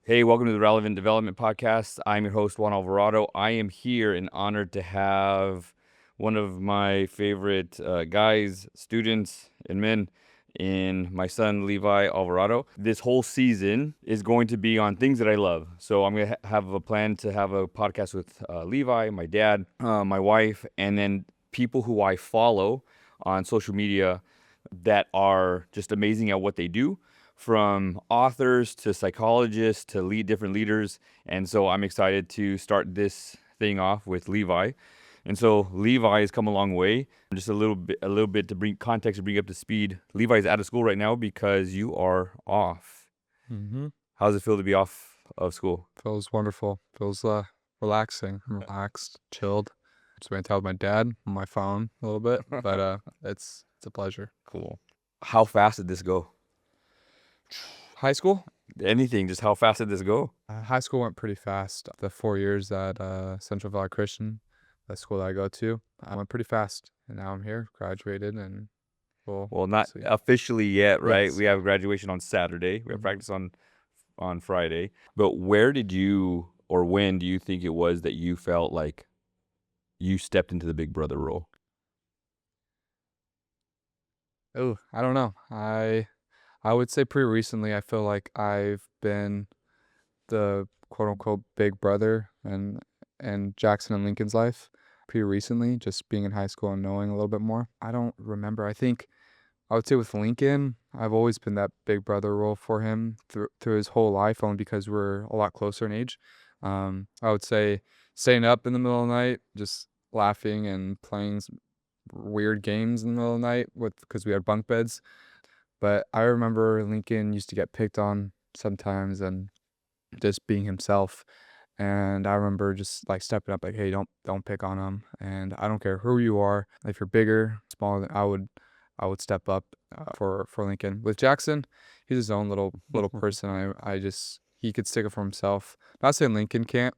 Hey, welcome to the Relevant Development Podcast. I'm your host, Juan Alvarado. I am here and honored to have one of my favorite guys, students, and men in my son, Levi Alvarado. This whole season is going to be on things that I love. So I'm going to have a plan to have a podcast with Levi, my dad, my wife, and then people who I follow on social media that are just amazing at what they do, from authors to psychologists to different leaders. And so I'm excited to start this thing off with Levi. And so Levi has come a long way. Just a little bit to bring context, to bring you up to speed. Levi's out of school right now because you are off. Mm-hmm. How does it feel to be off of school? Feels wonderful. Feels relaxing. I'm relaxed, chilled. Spent time with my dad on my phone a little bit, but it's a pleasure. Cool. How fast did this go? High school? Anything, just how fast did this go? High school went pretty fast. The 4 years at Central Valley Christian, the school that I go to, I went pretty fast. And now I'm here, graduated, and Well, not see. officially yet, right? Yes. We have graduation on Saturday. We have Mhm. practice on Friday. But where did you, or when do you think it was that you felt like you stepped into the big brother role? Oh, I don't know. I would say pretty recently. I feel like I've been the quote unquote big brother and Jackson and Lincoln's life pretty recently, just being in high school and knowing a little bit more. I don't remember. I think I would say with Lincoln, I've always been that big brother role for him through his whole life, only because we're a lot closer in age. I would say staying up in the middle of the night, just laughing and playing weird games in the middle of the night because we had bunk beds. But I remember Lincoln used to get picked on sometimes and just being himself. And I remember just like stepping up, like, hey, don't pick on him. And I don't care who you are. If you're bigger, smaller than I would step up for Lincoln. With Jackson, he's his own little person. I just he could stick up for himself. Not saying Lincoln can't.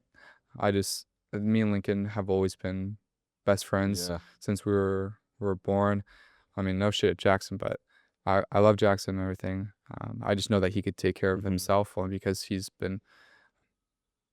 Me and Lincoln have always been best friends Yeah. since we were born. I mean, no shit at Jackson, but I love Jackson and everything. I just know that he could take care of Mhm. himself only because he's been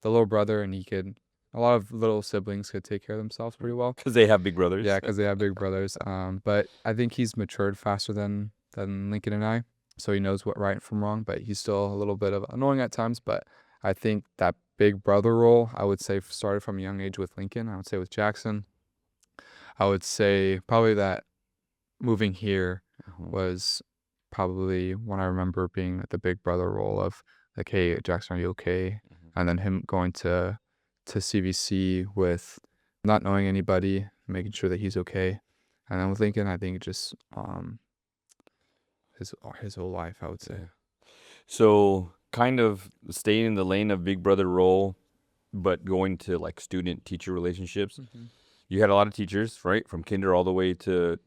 the little brother, and a lot of little siblings could take care of themselves pretty well. Because they have big brothers. Yeah, because they have big brothers. But I think he's matured faster than Lincoln and I, so he knows what right from wrong. But he's still a little bit of annoying at times. But I think that big brother role, I would say, started from a young age with Lincoln. I would say with Jackson, I would say probably that moving here Mhm. was probably when I remember being the big brother role of like, hey, Jackson, are you okay? Mhm. And then him going to CVC with not knowing anybody, making sure that he's okay. And then with Lincoln, I think just his whole life, I would say. Yeah. So kind of staying in the lane of big brother role, but going to like student teacher relationships. Mm-hmm. You had a lot of teachers, right? From kinder all the way to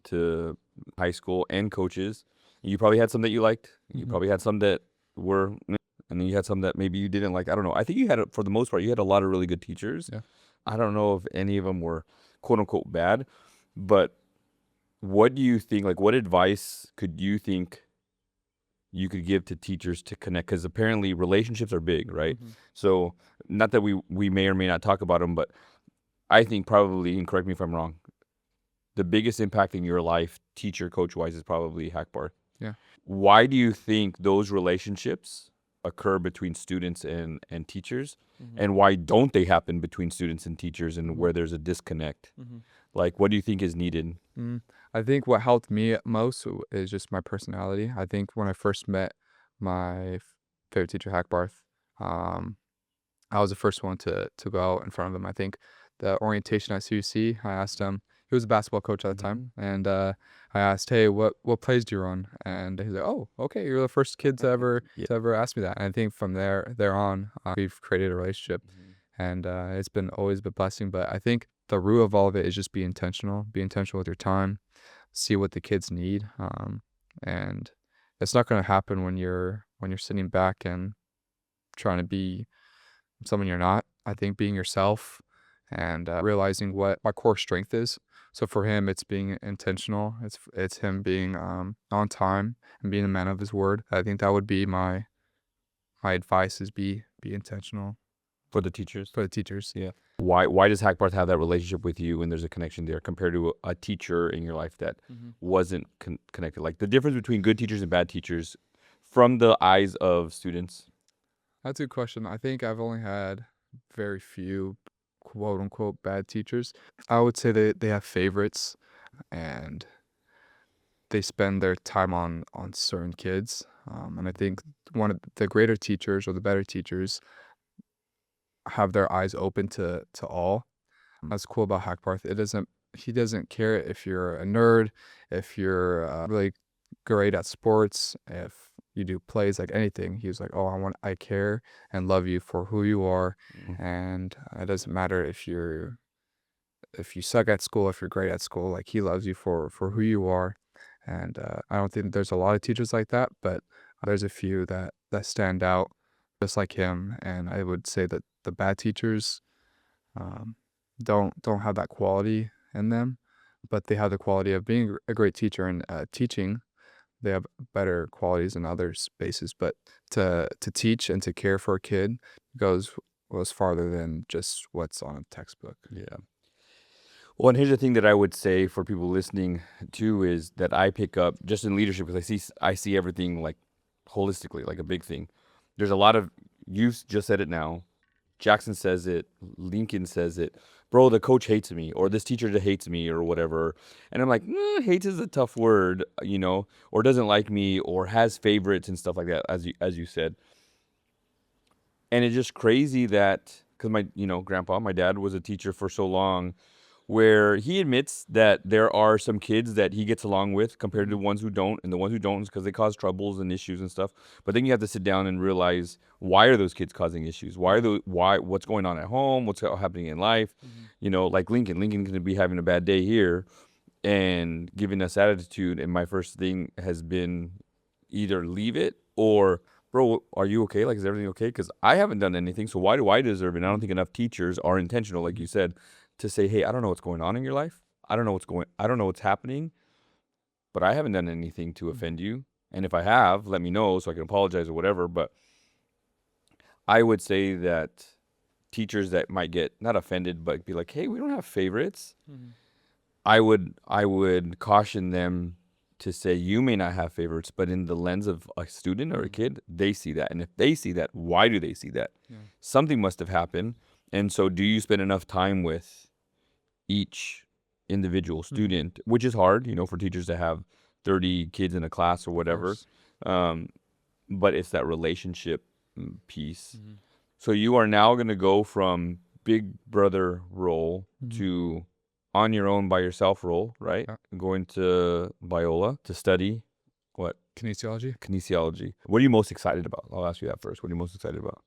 high school, and coaches. You probably had some that you liked. You Mm-hmm. probably had some that were, and then you had some that maybe you didn't like. I don't know. I think you had, for the most part, you had a lot of really good teachers. Yeah. I don't know if any of them were quote unquote bad, but what do you think? Like, what advice could you think you could give to teachers to connect? Because apparently relationships are big, right? Mm-hmm. So, not that we may or may not talk about them, but I think probably, and correct me if I'm wrong, the biggest impact in your life, teacher, coach wise, is probably Hackbar. Yeah. Why do you think those relationships occur between students and teachers? Mm-hmm. And why don't they happen between students and teachers, and Mm-hmm. where there's a disconnect? Mm-hmm. Like, what do you think is needed? I think what helped me most is just my personality. I think when I first met my favorite teacher, Hackbarth, um, I was the first one to go out in front of him. I think the orientation at CUC, I asked him. He was a basketball coach at the time, and I asked, "Hey, what plays do you run?" And he's like, "Oh, okay, you're the first kid to ever Yeah. to ever ask me that." And I think from there on, we've created a relationship, and it's been always been a blessing. But I think the root of all of it is just be intentional. Be intentional with your time. See what the kids need, and it's not going to happen when you're sitting back and trying to be someone you're not. I think being yourself and realizing what my core strength is. So for him, it's being intentional. It's him being on time and being a man of his word. I think that would be my my advice is be intentional For the teachers? for the teachers. Yeah. Why does Hackbarth have that relationship with you when there's a connection there compared to a teacher in your life that wasn't connected? Like the difference between good teachers and bad teachers from the eyes of students. That's a good question. I think I've only had very few quote unquote bad teachers. I would say they have favorites and they spend their time on certain kids. And I think one of the greater teachers or the better teachers have their eyes open to all. That's cool about Hackbarth. He doesn't care if you're a nerd, if you're really great at sports, if you do plays, like anything. He was like, "Oh, I care and love you for who you are, and it doesn't matter if you suck at school, if you're great at school. Like he loves you for who you are." And I don't think there's a lot of teachers like that, but there's a few that stand out just like him. And I would say that the bad teachers um, don't have that quality in them, but they have the quality of being a great teacher and teaching. They have better qualities in other spaces, but to teach and to care for a kid goes farther than just what's on a textbook. Yeah. Well, and here's the thing that I would say for people listening too is that I pick up just in leadership because I see everything like holistically, like a big thing. There's a lot of you just said it now. Jackson says it, Lincoln says it. Bro, the coach hates me, or this teacher hates me, or whatever. And I'm like, hates is a tough word, or doesn't like me, or has favorites and stuff like that, as you said. And it's just crazy that because my grandpa, my dad was a teacher for so long, where he admits that there are some kids that he gets along with compared to the ones who don't, and the ones who don't is because they cause troubles and issues and stuff. But then you have to sit down and realize, why are those kids causing issues? What's going on at home? What's happening in life? Like Lincoln can be having a bad day here and giving us attitude. And my first thing has been either leave it or, bro, are you okay? Like, is everything okay? Because I haven't done anything, so why do I deserve it? And I don't think enough teachers are intentional, like you said, to say, hey, I don't know what's going on in your life. I don't know what's happening, but I haven't done anything to offend you. And if I have, let me know so I can apologize or whatever. But I would say that teachers that might get not offended, but be like, hey, we don't have favorites. I would caution them to say, you may not have favorites, but in the lens of a student or a kid, they see that. And if they see that, why do they see that? Yeah. Something must have happened. And so do you spend enough time with each individual student, which is hard, for teachers to have 30 kids in a class or whatever. But it's that relationship piece. So you are now going to go from big brother role to on your own by yourself role, right? Yeah. Going to Biola to study what? Kinesiology. What are you most excited about? I'll ask you that first. What are you most excited about?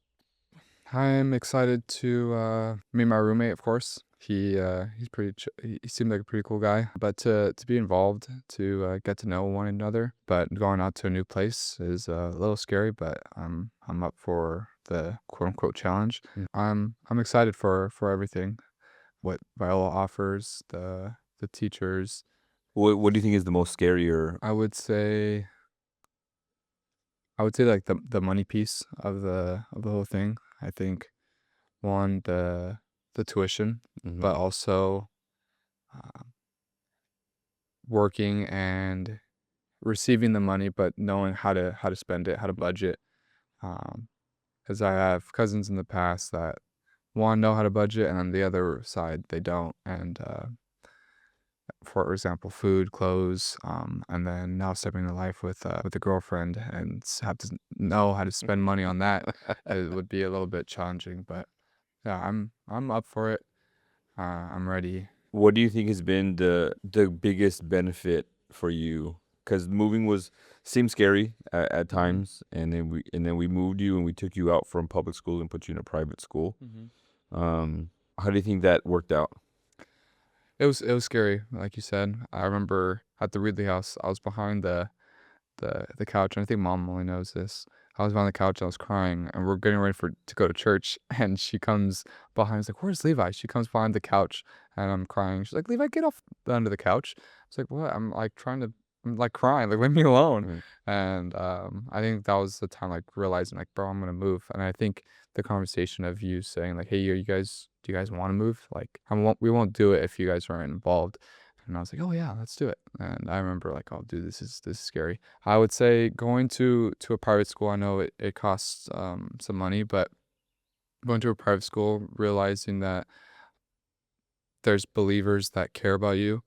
I'm excited to meet my roommate, of course. He's he seemed like a pretty cool guy, but to be involved, to get to know one another. But going out to a new place is a little scary, but I'm up for the quote unquote challenge. I'm excited for everything, what Viola offers, the teachers. What do you think is the most scarier? I would say like the money piece of the whole thing. I think one, the tuition, but also working and receiving the money, but knowing how to spend it, how to budget. Because I have cousins in the past that one know how to budget, and on the other side they don't. And for example, food, clothes, and then now stepping into life with a girlfriend and have to know how to spend money on that, it would be a little bit challenging. But yeah, I'm up for it. I'm ready. What do you think has been the biggest benefit for you? Because moving seemed scary at times, and then we moved you and we took you out from public school and put you in a private school. How do you think that worked out? It was scary, like you said. I remember at the Ridley house, I was behind the couch, and I think Mom only knows this. I was behind the couch, I was crying, and we're getting ready to go to church, and she comes behind. I was like, "Where's Levi?" She comes behind the couch, and I'm crying. She's like, "Levi, get off under the couch." I was like, "What?" I'm like trying to I'm like crying, like leave me alone. Right. And I think that was the time like realizing like, bro, I'm gonna move. And I think the conversation of you saying like, hey, do you guys want to move? Like, we won't do it if you guys aren't involved. And I was like, oh yeah, let's do it. And I remember like, oh dude, this is scary. I would say going to a private school, I know it costs some money, but going to a private school, realizing that there's believers that care about you,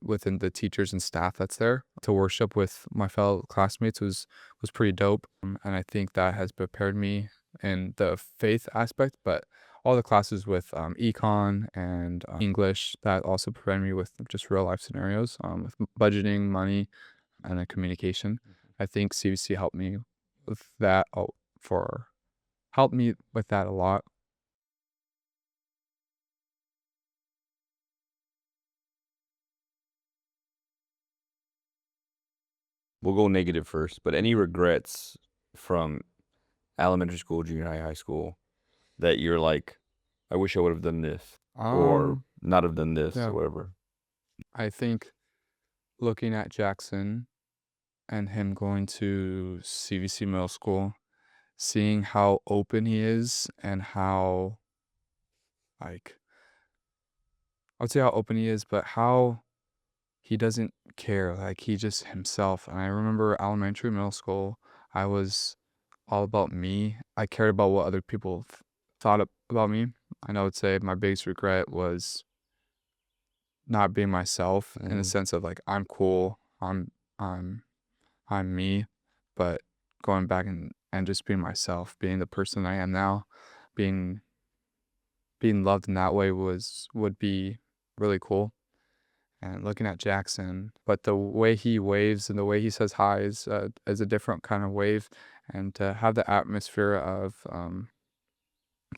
within the teachers and staff that's there. To worship with my fellow classmates was pretty dope, and I think that has prepared me in the faith aspect. But all the classes with econ and English, that also prepared me with just real life scenarios, with budgeting, money, and then communication. I think CVC helped me with that. For helped me with that a lot. We'll go negative first, but any regrets from elementary school, junior high, high school that you're like, I wish I would have done this or not have done this or Yeah, whatever. I think looking at Jackson and him going to CVC middle school, seeing how open he is and how, like, I would say how open he is, but how he doesn't care. Like, he just himself. And I remember elementary, middle school, I was all about me. I cared about what other people thought about me. And I would say my biggest regret was not being myself in the sense of like, I'm cool, I'm I'm me, but going back and just being myself, being the person I am now, being being loved in that way would be really cool. And looking at Jackson, but the way he waves and the way he says hi is a different kind of wave, and to have the atmosphere of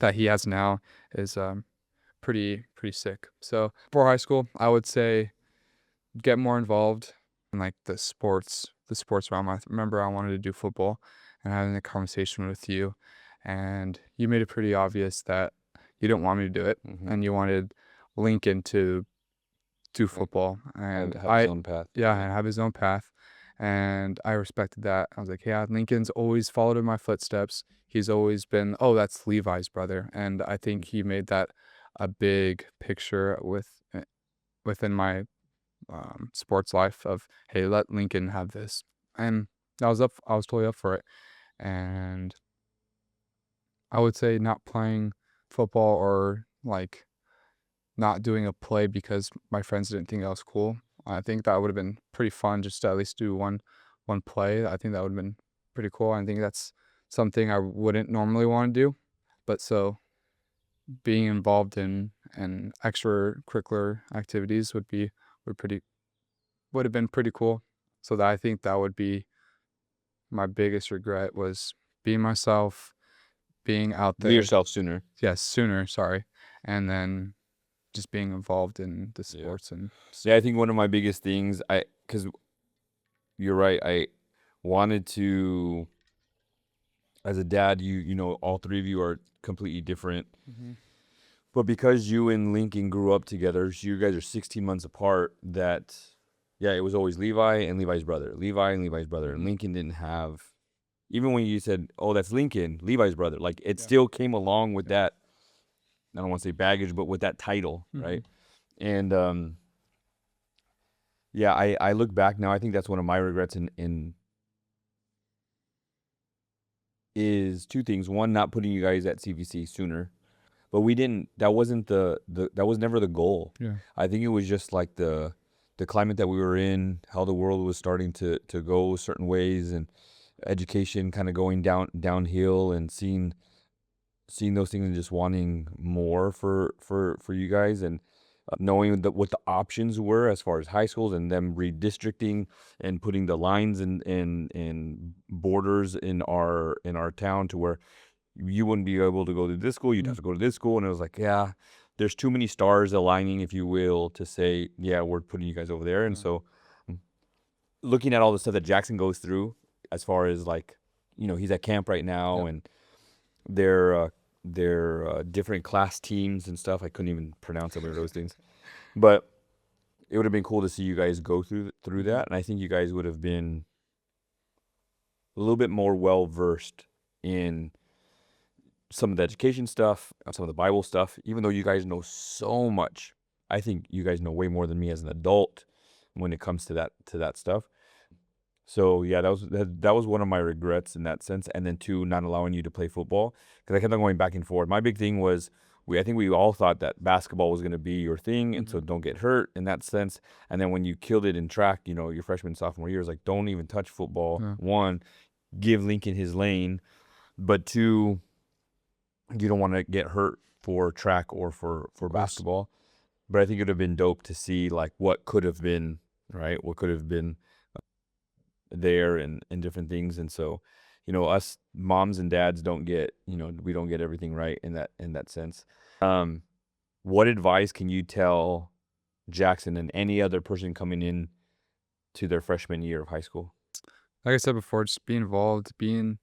that he has now is pretty sick. So for high school, I would say get more involved in like the sports realm. I remember I wanted to do football and having a conversation with you, and you made it pretty obvious that you didn't want me to do it and you wanted Lincoln to do football. And Have his own path. yeah, and have his own path. And I respected that. I was like, yeah, Lincoln's always followed in my footsteps. He's always been, oh, that's Levi's brother. And I think he made that a big picture within my sports life of, hey, let Lincoln have this. And I was totally up for it. And I would say not playing football or like not doing a play because my friends didn't think that was cool. I think that would have been pretty fun just to at least do one play. I think that would have been pretty cool. I think that's something I wouldn't normally want to do. But so being involved in extracurricular activities would pretty would have been pretty cool. So that I think that would be my biggest regret was being myself, being out Be there. yourself sooner. Yes, sooner, sorry. And then just being involved in the sports and Yeah, I think one of my biggest things, because you're right, I wanted to, as a dad, you know, all three of you are completely different. But because you and Lincoln grew up together, so you guys are 16 months apart, that, yeah, it was always Levi and Levi's brother. Levi and Levi's brother. And Lincoln didn't have, even when you said, oh, that's Lincoln, Levi's brother, like it still came along with that, I don't want to say baggage, but with that title, right? And yeah, I look back now, I think that's one of my regrets in is two things. One, not putting you guys at CVC sooner. But we didn't, that wasn't that was never the goal. Yeah. I think it was just like the climate that we were in, how the world was starting to go certain ways, and education kind of going downhill, and seeing those things and just wanting more for you guys, and knowing what the options were as far as high schools, and them redistricting and putting the lines and borders in our town to where you wouldn't be able to go to this school, you'd have to go to this school. And it was like, yeah, there's too many stars aligning, if you will, to say, yeah, we're putting you guys over there. And so looking at all the stuff that Jackson goes through, as far as like, you know, he's at camp right now, and they're different class teams and stuff. I couldn't even pronounce some of those things. But it would have been cool to see you guys go through that, and I think you guys would have been a little bit more well versed in some of the education stuff, some of the Bible stuff. Even though you guys know so much, I think you guys know way more than me as an adult when it comes to that stuff. So yeah, that was one of my regrets in that sense. And then two, not allowing you to play football because I kept on going back and forth. My big thing was I think we all thought that basketball was going to be your thing, and so don't get hurt in that sense. And then when you killed it in track, your freshman sophomore year, is like don't even touch football. Yeah. One, give Lincoln his lane, but two, you don't want to get hurt for track or for basketball. But I think it would have been dope to see like what could have been, right? What could have been there and different things. And so, us moms and dads don't get, we don't get everything right in that sense. What advice can you tell Jackson and any other person coming in to their freshman year of high school? Like I said before, just be involved, being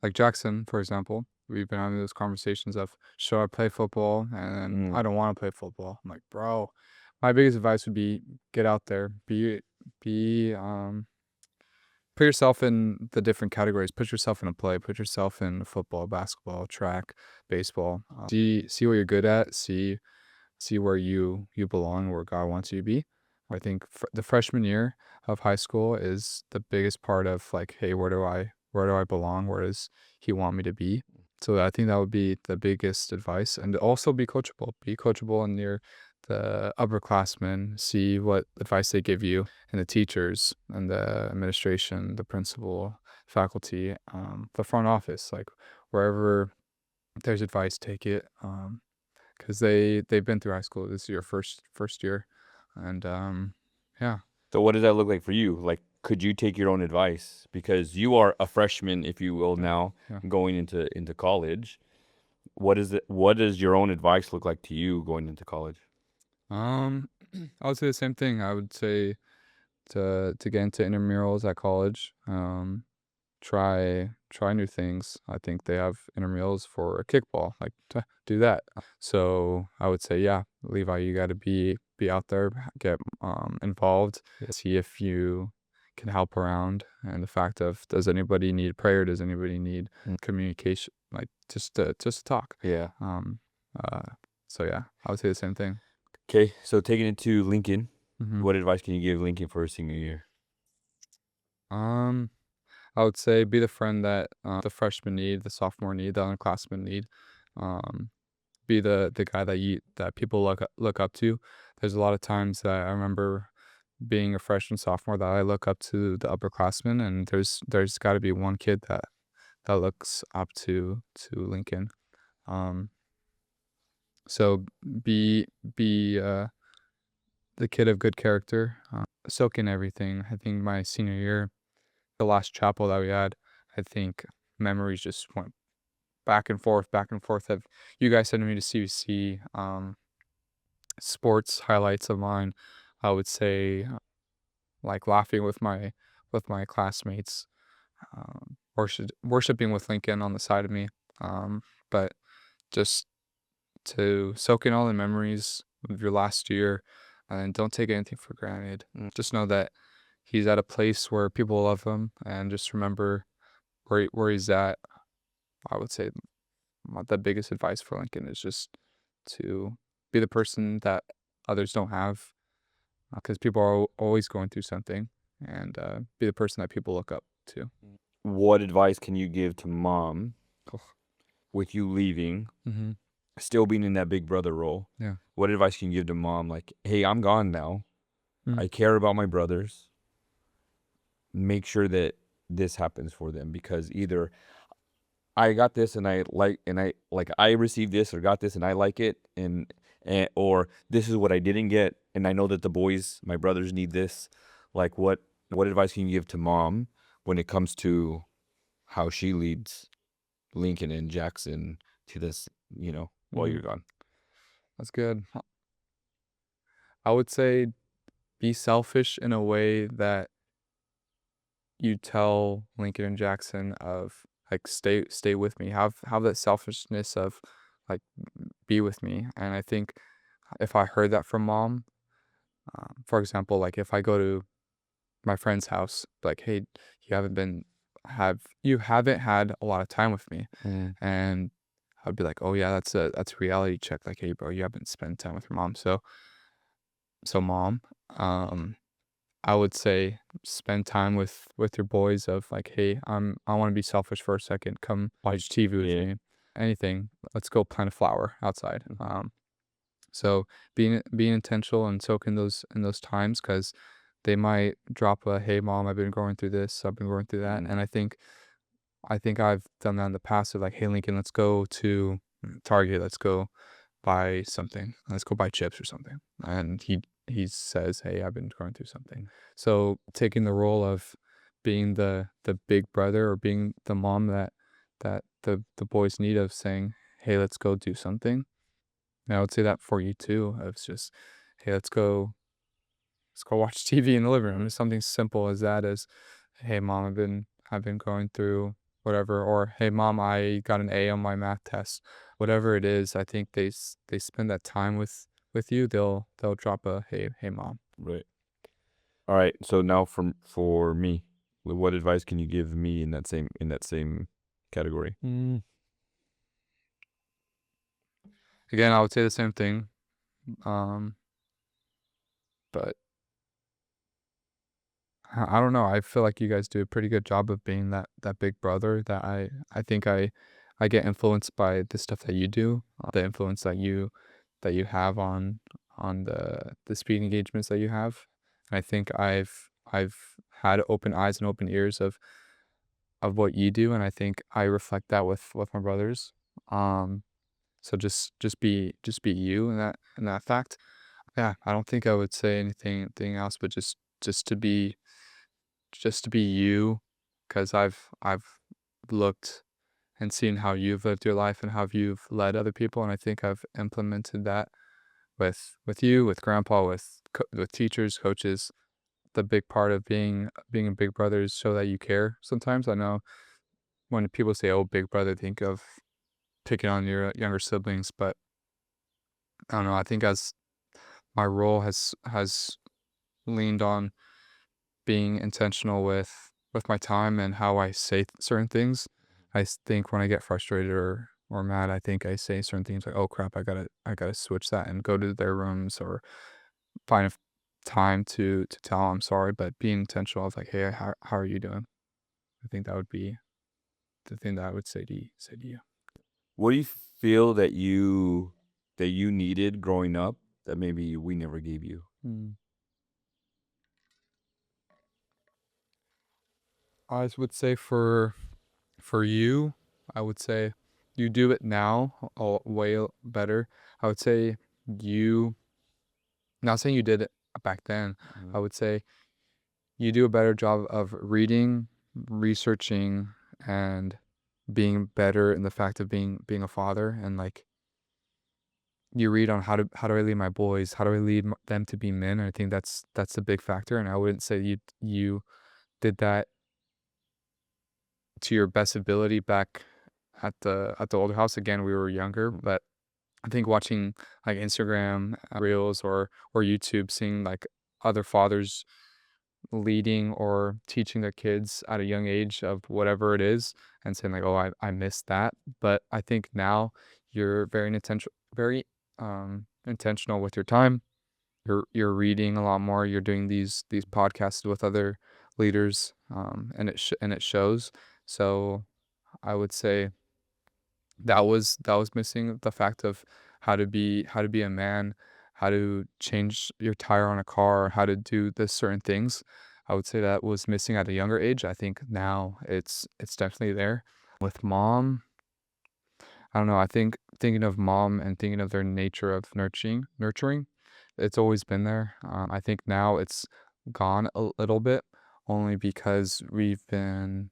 like Jackson, for example. We've been having those conversations of, should I play football? And I don't want to play football. I'm like, bro, my biggest advice would be get out there, be put yourself in the different categories. Put yourself in a play. Put yourself in football, basketball, track, baseball. See what you're good at. See where you belong, where God wants you to be. I think the freshman year of high school is the biggest part of like, hey, where do I belong? Where does He want me to be? So I think that would be the biggest advice, and also be coachable. Be coachable in the upperclassmen. See what advice they give you, and the teachers, and the administration, the principal, faculty, the front office. Like wherever there's advice, take it. Because they've been through high school. This is your first year, and yeah. So what does that look like for you? Like, could you take your own advice? Because you are a freshman, if you will, now Yeah. going into college. What does your own advice look like to you going into college? I would say the same thing. I would say to get into intramurals at college. Try new things. I think they have intramurals for a kickball. Like to do that. So I would say, yeah, Levi, you got to be out there, get involved, see if you can help around. And the fact of, does anybody need prayer? Does anybody need communication? Like just to talk. Yeah. So yeah, I would say the same thing. Okay, so taking it to Lincoln, Mhm. what advice can you give Lincoln for his senior year? I would say be the friend that the freshman need, the sophomore need, the underclassmen need. Be the guy that people look up to. There's a lot of times that I remember being a freshman, sophomore, that I look up to the upperclassmen, and there's got to be one kid that looks up to Lincoln. So be the kid of good character, soak in everything. I think my senior year, the last chapel that we had, I think memories just went back and forth, back and forth. Of you guys sending me to CUC, sports highlights of mine. I would say like laughing with my classmates, worshiping with Lincoln on the side of me. But just to soak in all the memories of your last year, and don't take anything for granted. Just know that he's at a place where people love him, and just remember where he's at. I would say the biggest advice for Lincoln is just to be the person that others don't have, because people are always going through something, and be the person that people look up to. What advice can you give to mom Cool. with you leaving, Mm-hmm. still being in that big brother role? Yeah. What advice can you give to mom? Like, hey, I'm gone now. Mm. I care about my brothers. Make sure that this happens for them, because either I got this and I received this or got this and I like it, and or this is what I didn't get and I know that the boys, my brothers, need this. Like what advice can you give to mom when it comes to how she leads Lincoln and Jackson to this, while you're gone? That's good. I would say be selfish in a way that you tell Lincoln and Jackson of like, stay with me. Have that selfishness of like, be with me. And I think if I heard that from mom, For example, like if I go to my friend's house, like, hey, you haven't had a lot of time with me, Mm. and I'd be like, oh yeah, that's a reality check. Like, hey, bro, you haven't spent time with your mom. So mom, um, I would say spend time with your boys. Of like, hey, I want to be selfish for a second. Come watch TV with Yeah. me. Anything. Let's go plant a flower outside. Mhm. So being intentional and soaking those in those times, because they might drop a, hey mom, I've been going through this, I've been going through that, Mhm. and I think I've done that in the past of like, hey Lincoln, let's go to Target, let's go buy something, let's go buy chips or something, and he says, hey, I've been going through something. So taking the role of being the big brother, or being the mom that the boys need, of saying, hey, let's go do something. And I would say that for you too. It's just, hey, let's go watch TV in the living room. It's something simple as that. As, hey mom, I've been going through whatever, or hey mom, I got an A on my math test. Whatever it is, I think they spend that time with you. They'll drop a, hey mom. Right. All right. So now for me, what advice can you give me in that same category? Mm. Again, I would say the same thing. Um, but I don't know. I feel like you guys do a pretty good job of being that big brother. That I think I get influenced by the stuff that you do, the influence that you have on the speaking engagements that you have. And I think I've had open eyes and open ears of what you do, and I think I reflect that with my brothers. Um, so just be you in that fact. Yeah, I don't think I would say anything else, but just to be you, because I've looked and seen how you've lived your life and how you've led other people, and I think I've implemented that with you, with grandpa, with teachers, coaches. The big part of being a big brother is show that you care. Sometimes I know when people say, "Oh, big brother," think of picking on your younger siblings, but I don't know. I think as my role has leaned on being intentional with my time and how I say certain things. Think when I get frustrated or mad, I think I say certain things like, "Oh crap, I gotta switch that and go to their rooms, or find time to tell 'em I'm sorry." But being intentional of like, "Hey, how are you doing?" I think that would be the thing that I would say to you. What do you feel that you needed growing up that maybe we never gave you? Mm. I would say for you, I would say you do it now way better. I would say you not saying you did it back then. Mhm. I would say you do a better job of reading, researching, and being better in the fact of being a father. And like, you read on how do I lead my boys, how do I lead them to be men. And I think that's a big factor. And I wouldn't say you did that to your best ability back at the older house. Again, we were younger, but I think watching like Instagram reels or YouTube, seeing like other fathers leading or teaching their kids at a young age of whatever it is, and saying like, oh, I missed that. But I think now you're very intentional with your time. You're reading a lot more. You're doing these podcasts with other leaders, and it shows. So I would say that was missing, the fact of how to be a man, how to change your tire on a car, how to do this certain things. I would say that was missing at a younger age. I think now it's definitely there. With mom, I don't know. I think thinking of mom and thinking of their nature of nurturing, it's always been there. I think now it's gone a little bit, only because we've been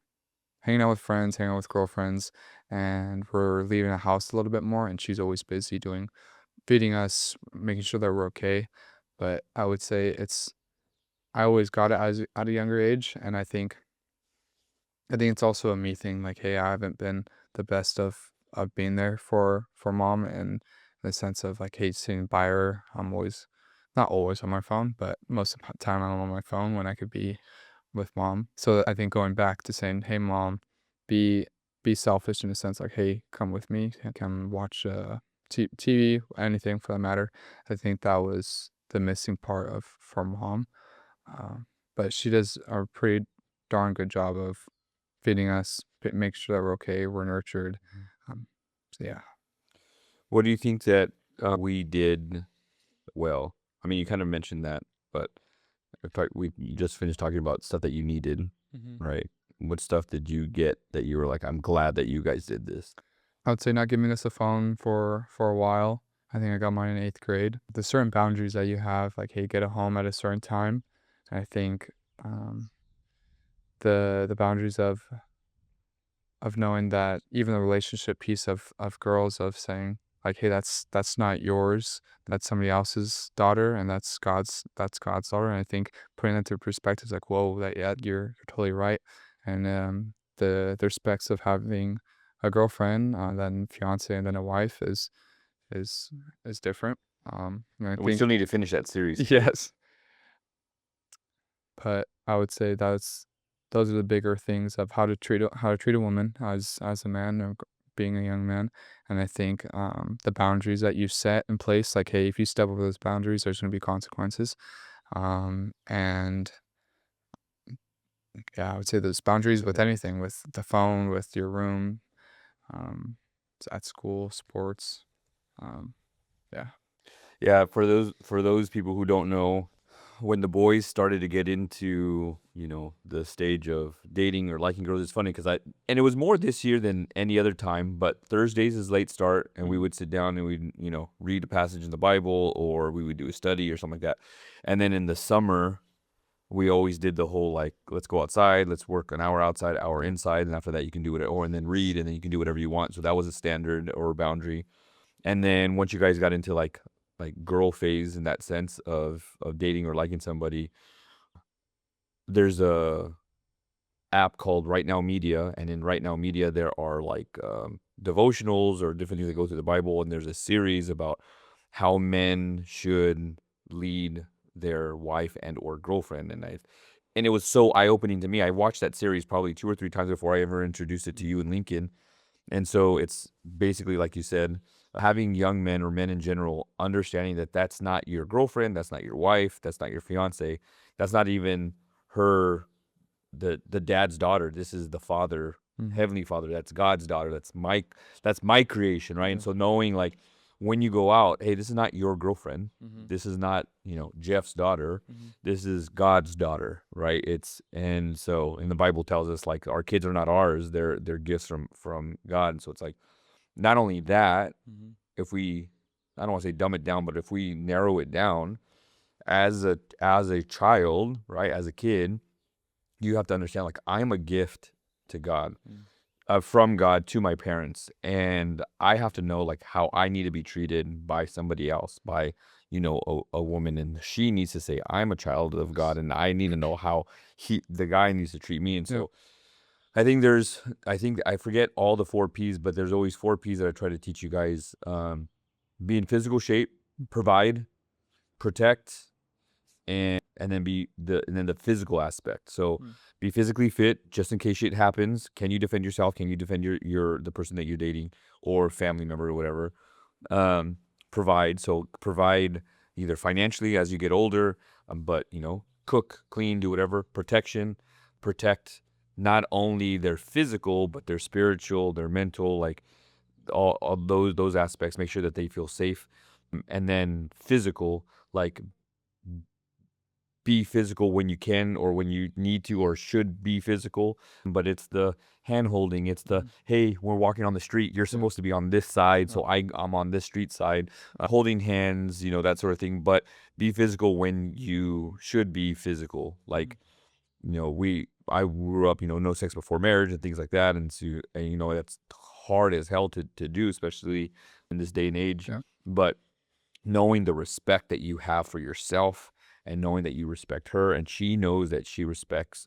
hanging out with friends, hanging out with girlfriends, and we're leaving the house a little bit more. And she's always busy doing feeding us, making sure that we're okay. But I would say I always got it as at a younger age, and I think it's also a me thing. Like, hey, I haven't been the best of being there for mom, and the sense of like, hey, sitting by her. I'm always not always on my phone, but most of the time I'm on my phone when I could be with mom. So I think going back to saying, "Hey, mom, be be selfish in a sense, like, hey, come with me, come watch TV, anything for that matter." I think that was the missing part of for mom. But she does a pretty darn good job of feeding us, make sure that we're okay, we're nurtured. Mhm. Um, so yeah. What do you think that we did well? I mean, you kind of mentioned that, but we just finished talking about stuff that you needed, Mhm. right? What stuff did you get that you were like, I'm glad that you guys did this? I would say not giving us a phone for a while. I think I got mine in 8th grade. The certain boundaries that you have, like, hey, get it home at a certain time. I think um, the boundaries of knowing that even the relationship piece of girls of saying like, hey, that's not yours, that's somebody else's daughter, and that's God's daughter. And I think putting that into perspective is like, whoa, that yeah, you're totally right. And the respects of having a girlfriend, then fiance, and then a wife is is different. And I And we think still need to finish that series. yes, but I would say those are the bigger things of how to treat a woman as a man or being a young man. And I think the boundaries that you set in place, like, hey, if you step over those boundaries, there's going to be consequences. And yeah, I would say those boundaries with anything, with the phone, with your room, um, at school, sports. Um, yeah. Yeah, for those people who don't know, when the boys started to get into, the stage of dating or liking girls, it's funny because and it was more this year than any other time, but Thursdays is late start, and we would sit down and we'd, read a passage in the Bible, or we would do a study or something like that. And then in the summer, we always did the whole like, let's go outside, let's work an hour outside, hour inside, and after that you can do it, or and then read, and then you can do whatever you want. So that was a standard or boundary. And then once you guys got into like girl phase in that sense of dating or liking somebody, there's a app called Right Now Media, and in Right Now Media there are like devotionals or different things that go through the Bible, and there's a series about how men should lead their wife and or girlfriend. And it was so eye opening to me. I watched that series probably 2 or 3 times before I ever introduced it to you and Lincoln. And so it's basically, like you said, having young men or men in general understanding that that's not your girlfriend, that's not your wife, that's not your fiance, that's not even her, the dad's daughter. This is the father, Mhm. heavenly father. That's God's daughter. That's my creation, right? And Yeah. so knowing like when you go out, hey, this is not your girlfriend. Mhm. This is not, Jeff's daughter. Mhm. This is God's daughter, right? And so in the Bible tells us like our kids are not ours. They're gifts from God. And so it's like not only that, Mhm. if we, I don't want to say dumb it down, but if we narrow it down as a child, right, as a kid, you have to understand like I'm a gift to God, Mhm. from God to my parents, and I have to know like how I need to be treated by somebody else, by a woman, and she needs to say I'm a child of God, Yes. and I need to know how the guy needs to treat me. And Yep. so I think I forget all the 4 P's, but there's always 4 P's that I try to teach you guys. Be in physical shape, provide, protect, and then the physical aspect. So Mm. be physically fit just in case shit happens. Can you defend yourself? Can you defend the person that you're dating or family member or whatever? Um, provide either financially as you get older, but cook, clean, do whatever. Protection, protect not only their physical but their spiritual, their mental, like all those aspects. Make sure that they feel safe. And then physical, like be physical when you can or when you need to or should be physical. But it's the hand holding, it's the, Mhm. hey, we're walking on the street, you're Yeah. supposed to be on this side, Yeah. so I'm on this street side, holding hands, that sort of thing. But be physical when you should be physical. Mhm. Like, I grew up, no sex before marriage and things like that. And that's hard as hell to do, especially in this day and age. Yeah. But knowing the respect that you have for yourself, and knowing that you respect her and she knows that you respect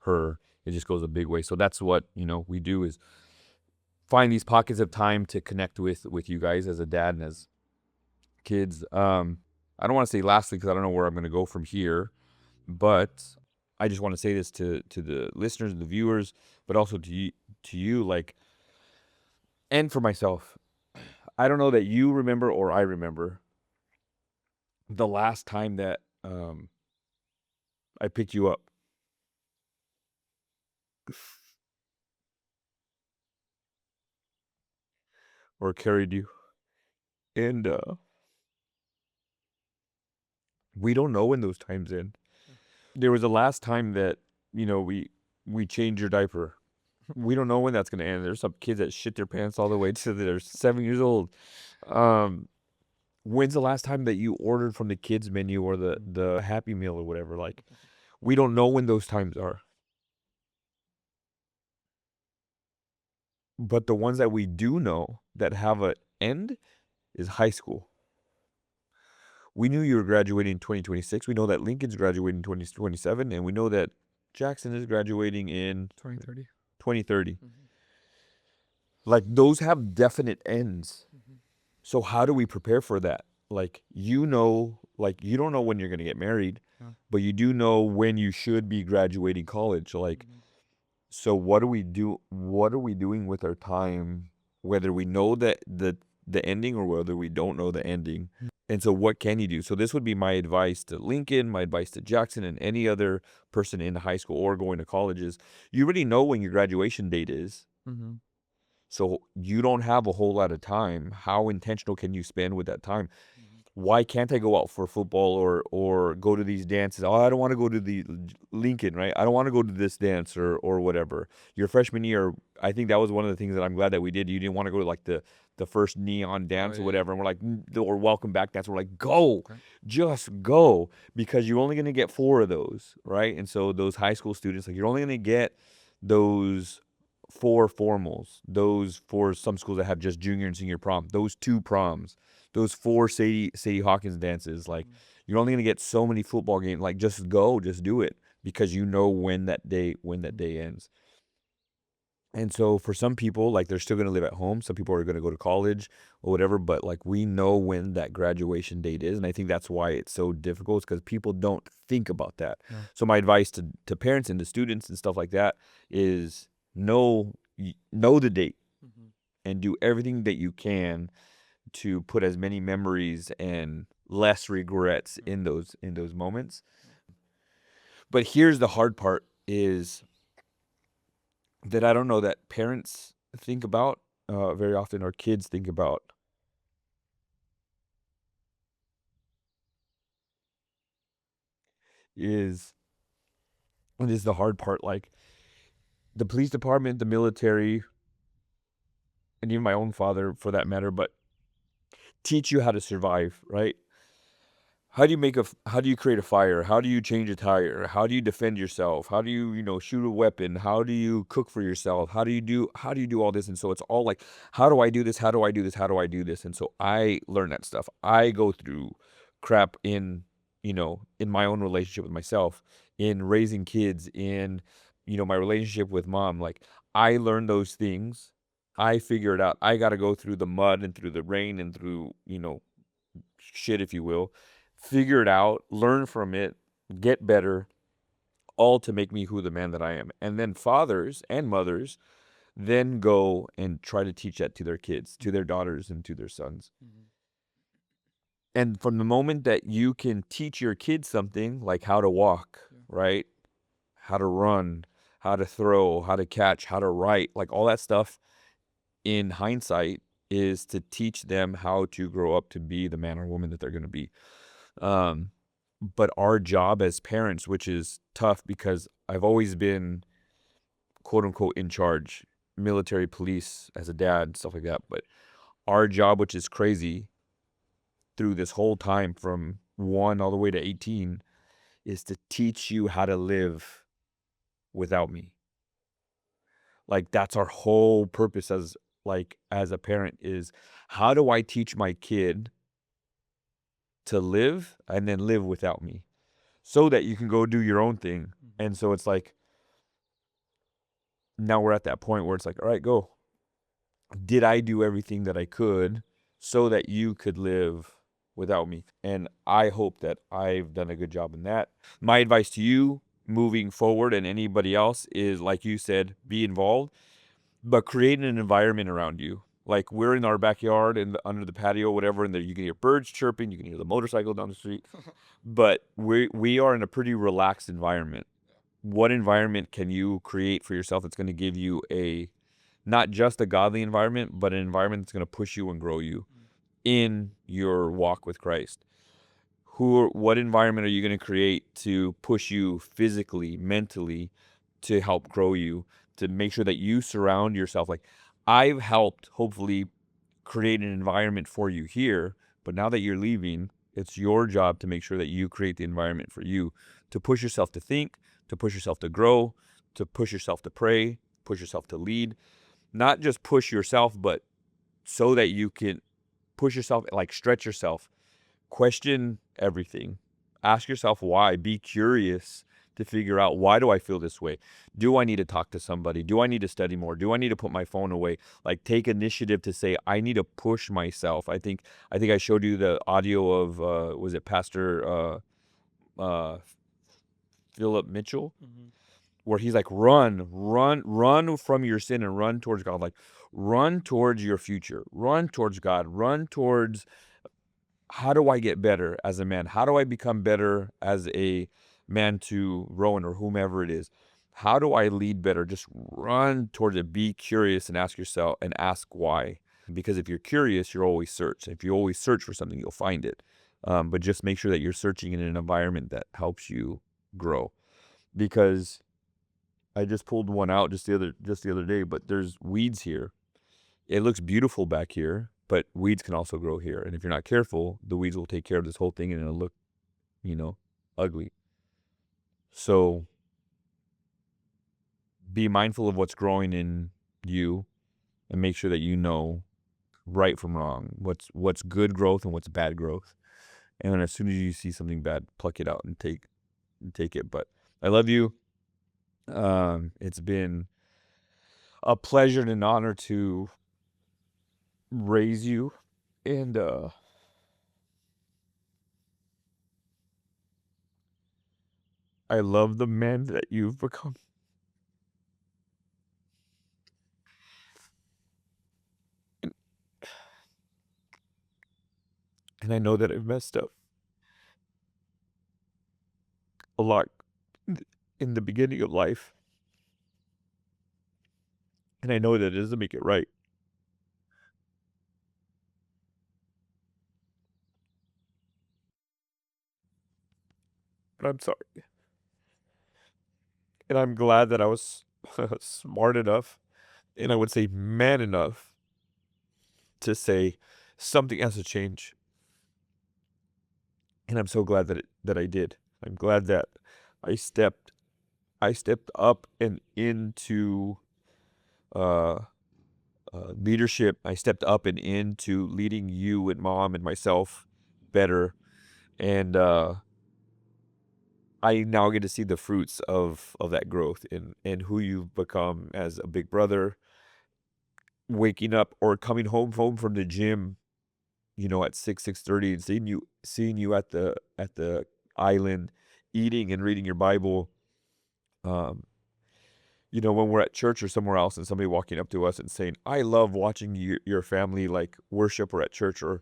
her, it just goes a big way. So that's what we do, is find these pockets of time to connect with you guys as a dad and as kids. I don't want to say lastly because I don't know where I'm going to go from here, but I just want to say this to the listeners, the viewers, but also to you, like, and for myself. I don't know that you remember or I remember the last time that I picked you up or carried you, and we don't know when those times end. There was the last time that we changed your diaper. We don't know when that's gonna end. There's some kids that shit their pants all the way to they're 7 years old. Um, when's the last time that you ordered from the kids menu or the Happy Meal or whatever? Like, we don't know when those times are. But the ones that we do know that have an end is high school. We knew you were graduating in 2026. We know that Lincoln's graduating in 2027, and we know that Jackson is graduating in 2030. 2030. Like, those have definite ends. So how do we prepare for that? Like, you don't know when you're going to get married, Yeah. but you do know when you should be graduating college. Like, so what do we do? What are we doing with our time, whether we know that the ending or whether we don't know the ending? And so what can you do? So this would be my advice to Lincoln, my advice to Jackson, and any other person in high school or going to college is you already know when your graduation date is. So you don't have a whole lot of time. How intentional can you spend with that time? Why can't I go out for football or go to these dances? Oh, I don't want to go to the Lincoln, right? I don't want to go to this dance or whatever. Your freshman year, I think that was one of the things that I'm glad that we did. You didn't want to go to like the first neon dance or yeah. whatever. And we're like, or welcome back dance. We're like, go, Okay. just go, because you're only going to get 4 of those, right? And so those high school students, like, you're only going to get those 4 formals, those for some schools that have just junior and senior prom, those 2 proms, those 4 Sadie Hawkins dances. Like, you're only gonna get so many football games. Like, just go, just do it, because you know when that day ends. And so for some people, like, they're still gonna live at home. Some people are gonna go to college or whatever. But like, we know when that graduation date is, and I think that's why it's so difficult. Is because people don't think about that. Yeah. So my advice to parents and to students and stuff like that is know the date and do everything that you can to put as many memories and less regrets in those moments. But here's the hard part is that I don't know that parents think about very often, or kids think about, is and this is the hard part. Like, the police department, the military, and even my own father for that matter, but teach you how to survive, right? How do you create a fire? How do you change a tire? How do you defend yourself? How do you shoot a weapon? How do you cook for yourself? How do you do all this? And so it's all like, how do I do this? How do I do this? How do I do this? And so I learn that stuff. I go through crap in my own relationship with myself, in raising kids, in my relationship with mom. Like, I learned those things. I figure it out. I got to go through the mud and through the rain and through, shit, if you will, figure it out, learn from it, get better, all to make me who the man that I am. And then fathers and mothers then go and try to teach that to their kids, to their daughters, and to their sons. And from the moment that you can teach your kids something like how to walk, right? How to run, how to throw, how to catch, how to write, like all that stuff in hindsight is to teach them how to grow up to be the man or woman that they're going to be. But our job as parents, which is tough because I've always been quote unquote in charge, military, police, as a dad, stuff like that. But our job, which is crazy through this whole time from 1 all the way to 18, is to teach you how to live without me. Like, that's our whole purpose as a parent, is how do I teach my kid to live and then live without me so that you can go do your own thing. And so it's like, now we're at that point where it's like, all right, go. Did I do everything that I could so that you could live without me. And I hope that I've done a good job in that. My advice to you moving forward and anybody else is, like you said, be involved, but create an environment around you. Like we're in our backyard and under the patio, whatever, and there you can hear birds chirping, you can hear the motorcycle down the street. But we are in a pretty relaxed environment. What environment can you create for yourself that's going to give you a not just a godly environment, but an environment that's going to push you and grow you in your walk with Christ? What environment are you going to create to push you physically, mentally, to help grow you, to make sure that you surround yourself? Like I've helped hopefully create an environment for you here, but now that you're leaving, it's your job to make sure that you create the environment for you to push yourself to think, to push yourself to grow, to push yourself to pray, push yourself to lead. Not just push yourself, but so that you can push yourself, like stretch yourself, question everything, ask yourself why, be curious to figure out, why do I feel this way? Do I need to talk to somebody? Do I need to study more? Do I need to put my phone away? Like take initiative to say, I need to push myself. I think I showed you the audio of was it Pastor uh Philip Mitchell, where he's like, run from your sin and run towards God. Like run towards your future, run towards God, run towards, how do I get better as a man? How do I become better as a man to Rowan or whomever it is? How do I lead better? Just run towards it. Be curious and ask yourself and ask why. Because if you're curious, you'll always search. If you always search for something, you'll find it. But just make sure that you're searching in an environment that helps you grow. Because I just pulled one out just the other day, but there's weeds here. It looks beautiful back here, but weeds can also grow here. And if you're not careful, the weeds will take care of this whole thing and it'll look, ugly. So be mindful of what's growing in you and make sure that you know right from wrong, what's good growth and what's bad growth. And then as soon as you see something bad, pluck it out and take it. But I love you. It's been a pleasure and an honor to raise you, and I love the man that you've become. And, and I know that I've messed up a lot in the beginning of life, and I know that it doesn't make it right. But I'm sorry. And I'm glad that I was smart enough, and I would say man enough, to say something has to change. And I'm so glad that I did. I'm glad that I stepped up and into uh, leadership. I stepped up and into leading you and mom and myself better. And I now get to see the fruits of that growth and who you've become as a big brother, waking up or coming home from the gym, at 6:30, and seeing you at the island, eating and reading your Bible. Um, when we're at church or somewhere else and somebody walking up to us and saying, I love watching your family like worship or at church, or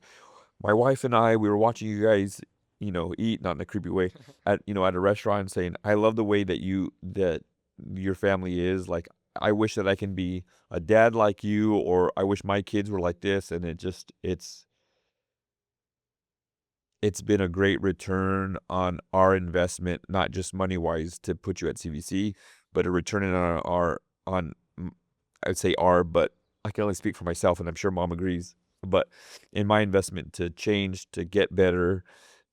my wife and I, we were watching you guys, eat, not in a creepy way, at a restaurant, saying, I love the way that your family is. Like, I wish that I can be a dad like you, or I wish my kids were like this. And it's been a great return on our investment, not just money wise to put you at CVC, but a return on I would say but I can only speak for myself, and I'm sure mom agrees. But in my investment to change, to get better,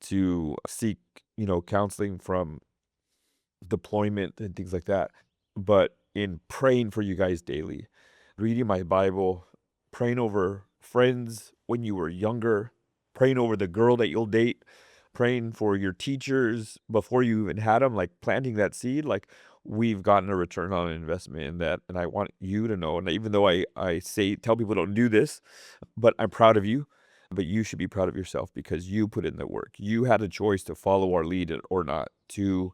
to seek, counseling from deployment and things like that. But in praying for you guys daily, reading my Bible, praying over friends when you were younger, praying over the girl that you'll date, praying for your teachers before you even had them, like planting that seed, like we've gotten a return on investment in that. And I want you to know, and even though I tell people don't do this, but I'm proud of you. But you should be proud of yourself because you put in the work. You had a choice to follow our lead or not, to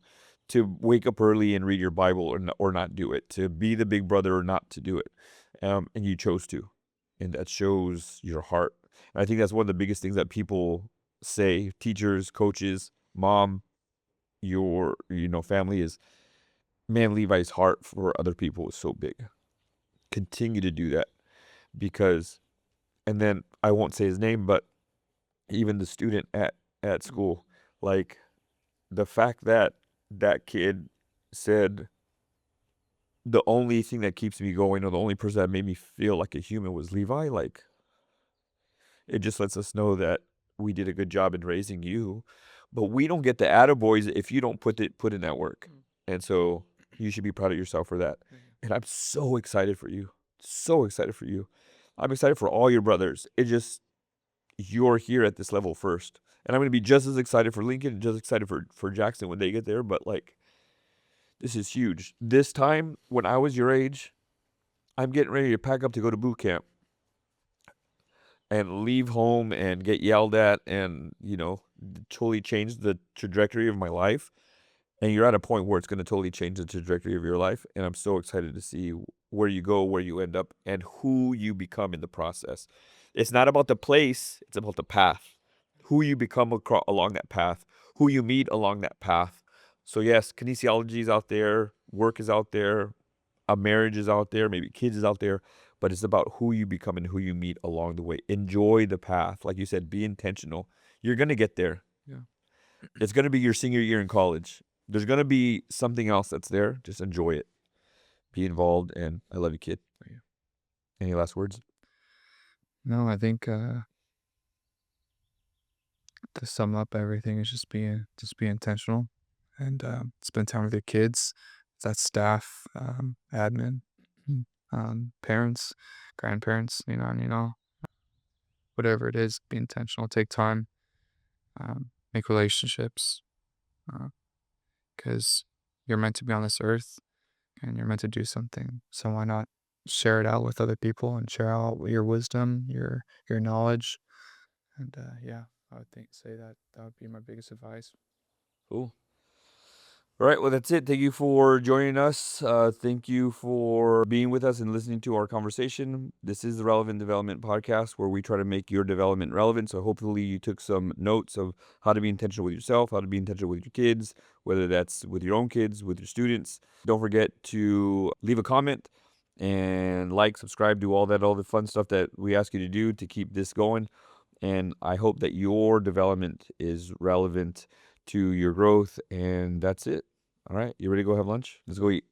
wake up early and read your Bible or not do it, to be the big brother or not to do it. And you chose to. And that shows your heart. And I think that's one of the biggest things that people say, teachers, coaches, mom, your family, is, man, Levi's heart for other people is so big. Continue to do that, because, and then I won't say his name, but even the student at school, like, the fact that that kid said, the only thing that keeps me going, or the only person that made me feel like a human, was Levi. Like, it just lets us know that we did a good job in raising you, but we don't get the attaboys if you don't put in that work. And so you should be proud of yourself for that. And I'm so excited for you. So excited for you. I'm excited for all your brothers. It just, you're here at this level first. And I'm going to be just as excited for Lincoln and just excited for Jackson when they get there. But, like, this is huge. This time, when I was your age, I'm getting ready to pack up to go to boot camp and leave home and get yelled at and, totally change the trajectory of my life. And you're at a point where it's going to totally change the trajectory of your life. And I'm so excited to see where you go, where you end up, and who you become in the process. It's not about the place, it's about the path. Who you become along that path, who you meet along that path. So yes, kinesiology is out there, work is out there, a marriage is out there, maybe kids is out there, but it's about who you become and who you meet along the way. Enjoy the path. Like you said, be intentional. You're going to get there. Yeah. It's going to be your senior year in college. There's going to be something else that's there. Just enjoy it. Be involved, and I love you, kid. Yeah. Any last words? No, I think to sum up everything is just be intentional and spend time with your kids. That's staff, admin, parents, grandparents, whatever it is, be intentional, take time, make relationships, because you're meant to be on this earth and you're meant to do something. So why not share it out with other people and share out your wisdom, your knowledge, and yeah, I would say that would be my biggest advice. Cool. All right, well, that's it. Thank you for joining us. Thank you for being with us and listening to our conversation. This is the Relevant Development Podcast, where we try to make your development relevant. So hopefully you took some notes of how to be intentional with yourself, how to be intentional with your kids, whether that's with your own kids, with your students. Don't forget to leave a comment and like, subscribe, do all the fun stuff that we ask you to do to keep this going. And I hope that your development is relevant to your growth. And that's it. All right. You ready to go have lunch? Let's go eat.